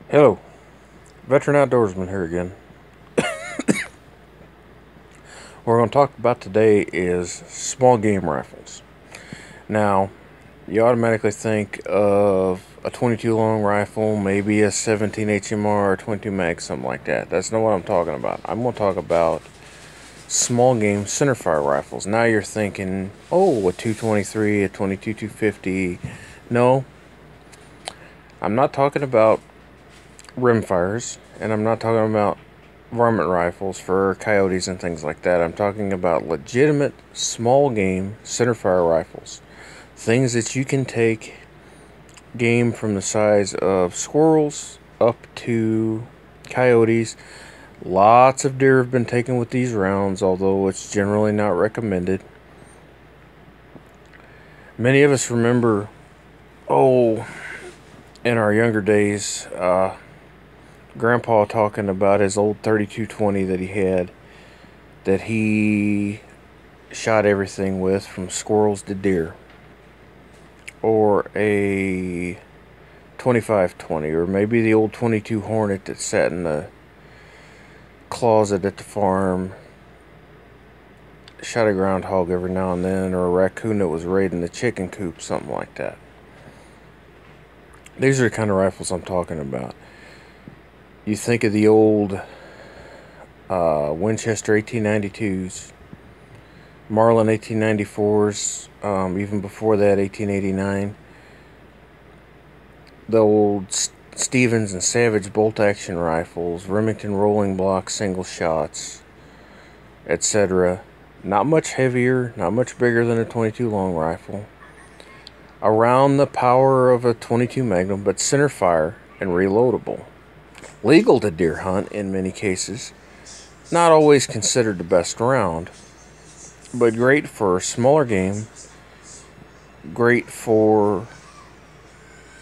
Hello, Veteran Outdoorsman here again. What we're going to talk about today is small game rifles. Now, you automatically think of a 22 long rifle, maybe a 17 HMR or 22 mag, something like that. That's not what I'm talking about. I'm going to talk about small game centerfire rifles. Now you're thinking, oh, a 223, a 22 250. No, I'm not talking about rimfires, and I'm not talking about varmint rifles for coyotes and things like that. I'm talking about legitimate small game centerfire rifles. Things that you can take game from the size of squirrels up to coyotes. Lots of deer have been taken with these rounds, although it's generally not recommended. Many of us remember, in our younger days, Grandpa talking about his old 3220 that he had, that he shot everything with, from squirrels to deer, or a 2520, or maybe the old 22 Hornet that sat in the closet at the farm, shot a groundhog every now and then, or a raccoon that was raiding the chicken coop, something like that. These are the kind of rifles I'm talking about. You think of the old Winchester 1892s, Marlin 1894s, even before that, 1889. The old Stevens and Savage bolt-action rifles, Remington rolling block single shots, etc. Not much heavier, not much bigger than a 22 long rifle. Around the power of a 22 Magnum, but center fire and reloadable. Legal to deer hunt in many cases. Not always considered the best round, but great for smaller game. Great for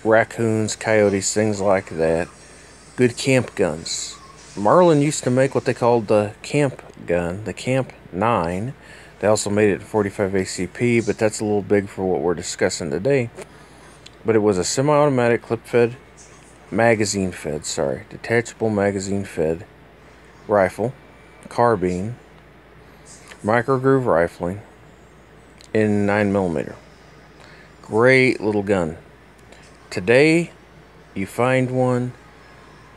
raccoons, coyotes, things like that. Good camp guns. Marlin used to make what they called the camp gun, the Camp 9. They also made it 45 ACP, but that's a little big for what we're discussing today. But it was a semi-automatic clip-fed, detachable magazine-fed rifle, carbine, micro-groove rifling in 9mm. Great little gun. Today, you find one,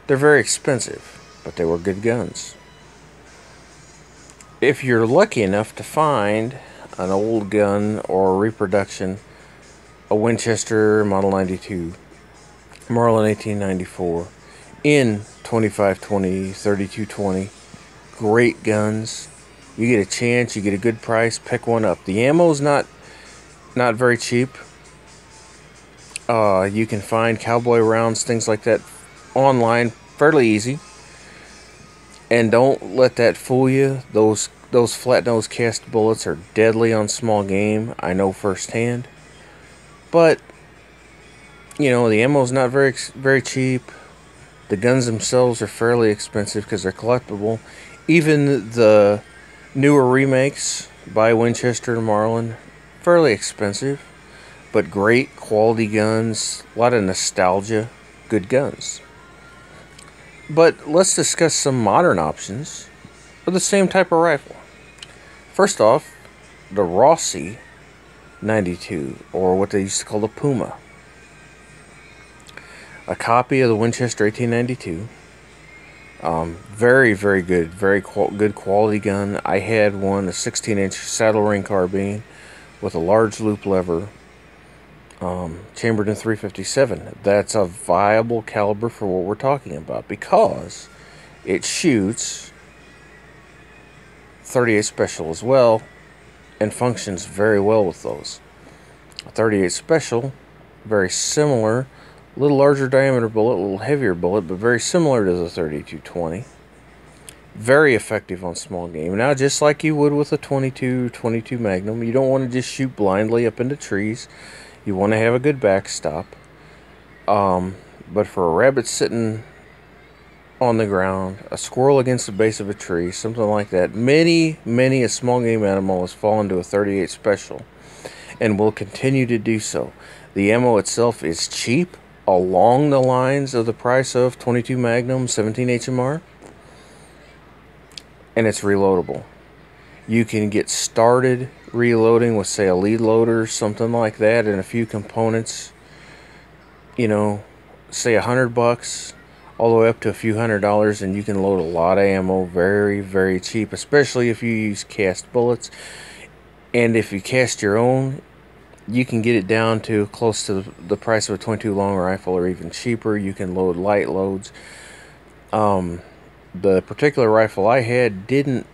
they're very expensive, but they were good guns. If you're lucky enough to find an old gun or a reproduction, a Winchester Model 92, Marlin 1894, in 2520, 3220, great guns. You get a chance, you get a good price, pick one up. The ammo's not very cheap. You can find cowboy rounds, things like that, online fairly easy. And don't let that fool you. Those flat nose cast bullets are deadly on small game. I know firsthand. But the ammo's not very cheap. The guns themselves are fairly expensive because they're collectible. Even the newer remakes by Winchester and Marlin, fairly expensive, but great quality guns. A lot of nostalgia, good guns. But let's discuss some modern options for the same type of rifle. First off, the Rossi 92, or what they used to call the Puma. A copy of the Winchester 1892. Very, very good, good quality gun. I had one, a 16-inch saddle ring carbine with a large loop lever, chambered in 357. That's a viable caliber for what we're talking about because it shoots 38 special as well and functions very well with those. A 38 special, very similar, a little larger diameter bullet, a little heavier bullet, but very similar to the 3220. Very effective on small game. Now, just like you would with a 22 Magnum, you don't want to just shoot blindly up into trees. You want to have a good backstop. But for a rabbit sitting on the ground, a squirrel against the base of a tree, something like that, many a small game animal has fallen to a 38 special and will continue to do so. The ammo itself is cheap, along the lines of the price of 22 Magnum 17 HMR, and it's reloadable. You can get started reloading with, say, a lead loader, something like that, and a few components, you know, say $100 all the way up to a few $100s, and you can load a lot of ammo very, very cheap, especially if you use cast bullets. And if you cast your own, you can get it down to close to the price of a 22 long rifle, or even cheaper. You can load light loads. The particular rifle I had didn't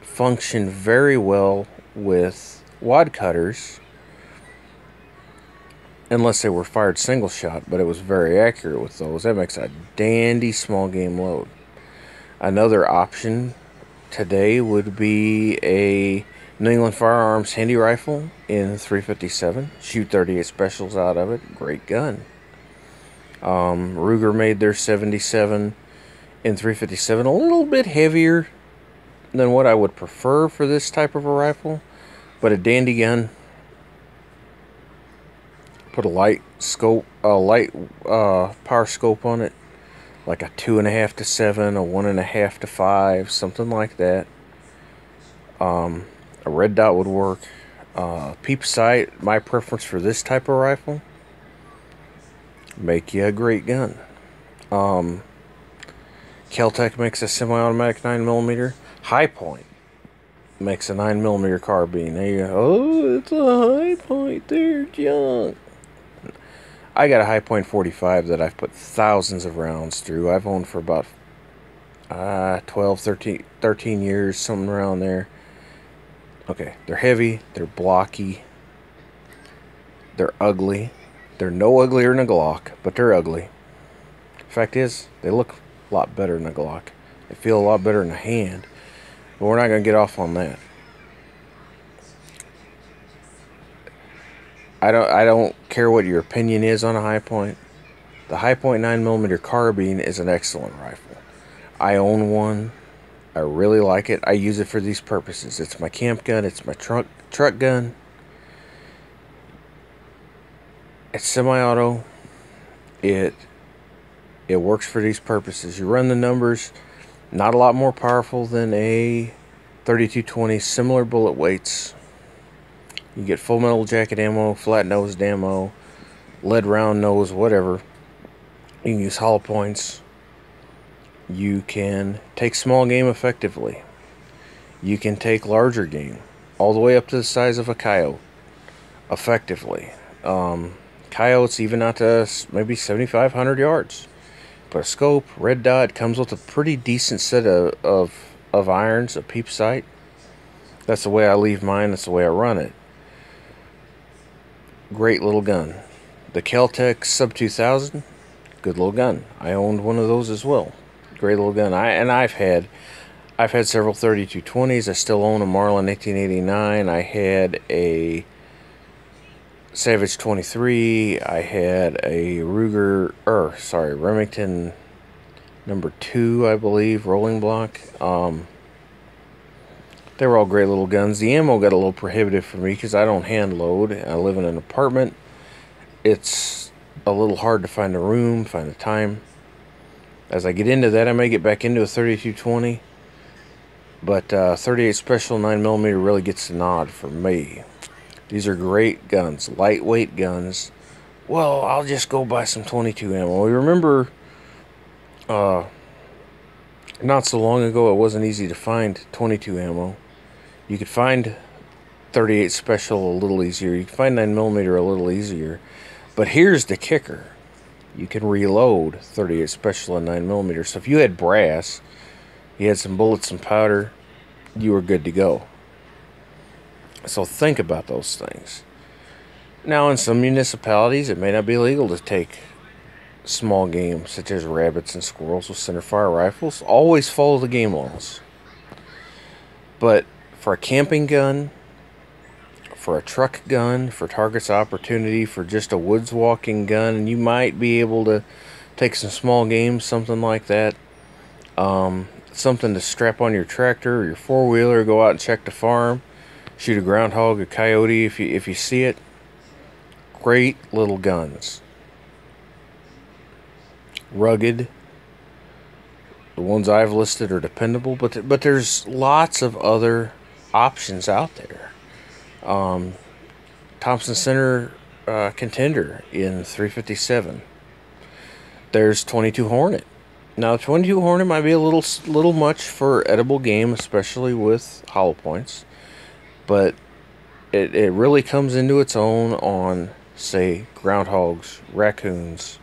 function very well with wad cutters unless they were fired single shot, but it was very accurate with those. That makes a dandy small game load. Another option today would be a New England Firearms handy rifle in 357. Shoot 38 specials out of it. Great gun. Ruger made their 77 in 357, a little bit heavier than what I would prefer for this type of a rifle, but a dandy gun. Put a light scope, power scope on it, like a 2.5 to 7, a 1.5 to 5, something like that. A red dot would work. Peep sight, my preference for this type of rifle. Make you a great gun. Kel-Tec makes a semi-automatic 9mm. High Point makes a 9mm carbine. There you go. Oh, it's a High Point. They're junk. I got a High Point 45 that I've put thousands of rounds through. I've owned for about 12, 13 years, something around there. Okay, they're heavy, they're blocky, they're ugly. They're no uglier than a Glock, but they're ugly. Fact is, they look a lot better than a Glock. They feel a lot better in the hand, but we're not going to get off on that. I don't care what your opinion is on a High Point. The High Point 9mm carbine is an excellent rifle. I own one. I really like it. I use it for these purposes. It's my camp gun. It's my truck gun. It's semi-auto. It works for these purposes. You run the numbers. Not a lot more powerful than a 3220. Similar bullet weights. You get full metal jacket ammo, flat nosed ammo, lead round nose, whatever. You can use hollow points. You can take small game effectively. You can take larger game, all the way up to the size of a coyote, effectively. Coyotes even out to maybe 7,500 yards. Put a scope, red dot, comes with a pretty decent set of irons, a peep sight. That's the way I leave mine, that's the way I run it. Great little gun. The Kel-Tec Sub 2000, good little gun. I owned one of those as well. Great little gun. I've had several 3220s. I still own a Marlin 1889. I had a Savage 23. I had a Remington number 2, I believe, rolling block. They were all great little guns. The ammo got a little prohibitive for me because I don't hand load. I live in an apartment. It's a little hard to find a room, find the time. As I get into that, I may get back into a 3220. But 38 Special 9mm really gets the nod for me. These are great guns, lightweight guns. Well, I'll just go buy some 22 ammo. We remember not so long ago it wasn't easy to find 22 ammo. You could find 38 Special a little easier. You can find 9mm a little easier. But here's the kicker. You can reload 38 Special and 9mm. So if you had brass, you had some bullets and powder, you were good to go. So think about those things. Now, in some municipalities, it may not be legal to take small game, such as rabbits and squirrels, with centerfire rifles. Always follow the game laws. But for a camping gun, for a truck gun, for targets opportunity, for just a woods walking gun, and you might be able to take some small game, something like that. Something to strap on your tractor or your four-wheeler, go out and check the farm, shoot a groundhog, a coyote if you see it. Great little guns. rugged. The ones I've listed are dependable, but there's lots of other options out there. Thompson Center Contender in 357. There's 22 Hornet. Now, 22 Hornet might be a little much for edible game, especially with hollow points, but it really comes into its own on, say, groundhogs, raccoons,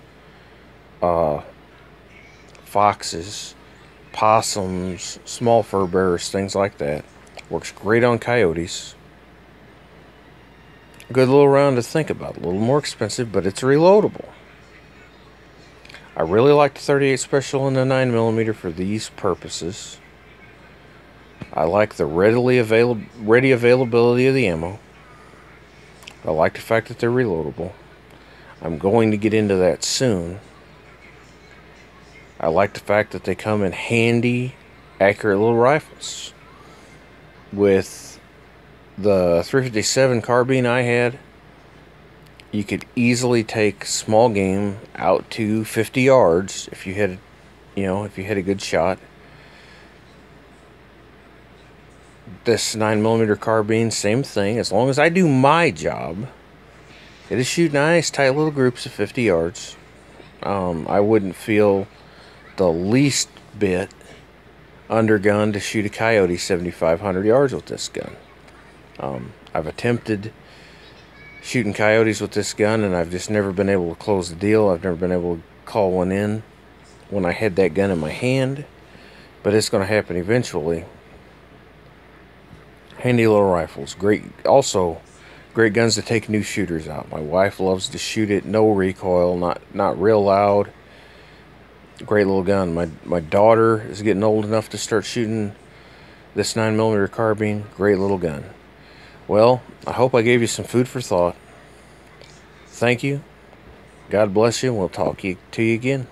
foxes, possums, small fur bearers, things like that. Works great on coyotes. Good little round to think about. A little more expensive, but it's reloadable. I really like the 38 Special and the 9mm for these purposes. I like the ready availability of the ammo. I like the fact that they're reloadable. I'm going to get into that soon. I like the fact that they come in handy, accurate little rifles. With the 357 carbine I had, you could easily take small game out to 50 yards if you had, if you had a good shot. This 9mm carbine, same thing. As long as I do my job, it'll shoot nice, tight little groups of 50 yards. I wouldn't feel the least bit undergunned to shoot a coyote 7,500 yards with this gun. I've attempted shooting coyotes with this gun, and I've just never been able to close the deal. I've never been able to call one in when I had that gun in my hand, but it's going to happen eventually. Handy little rifles. Also great guns to take new shooters out. My wife loves to shoot it, no recoil, not real loud. Great little gun. My daughter is getting old enough to start shooting this 9mm carbine. Great little gun. Well, I hope I gave you some food for thought. Thank you. God bless you, and we'll talk to you again.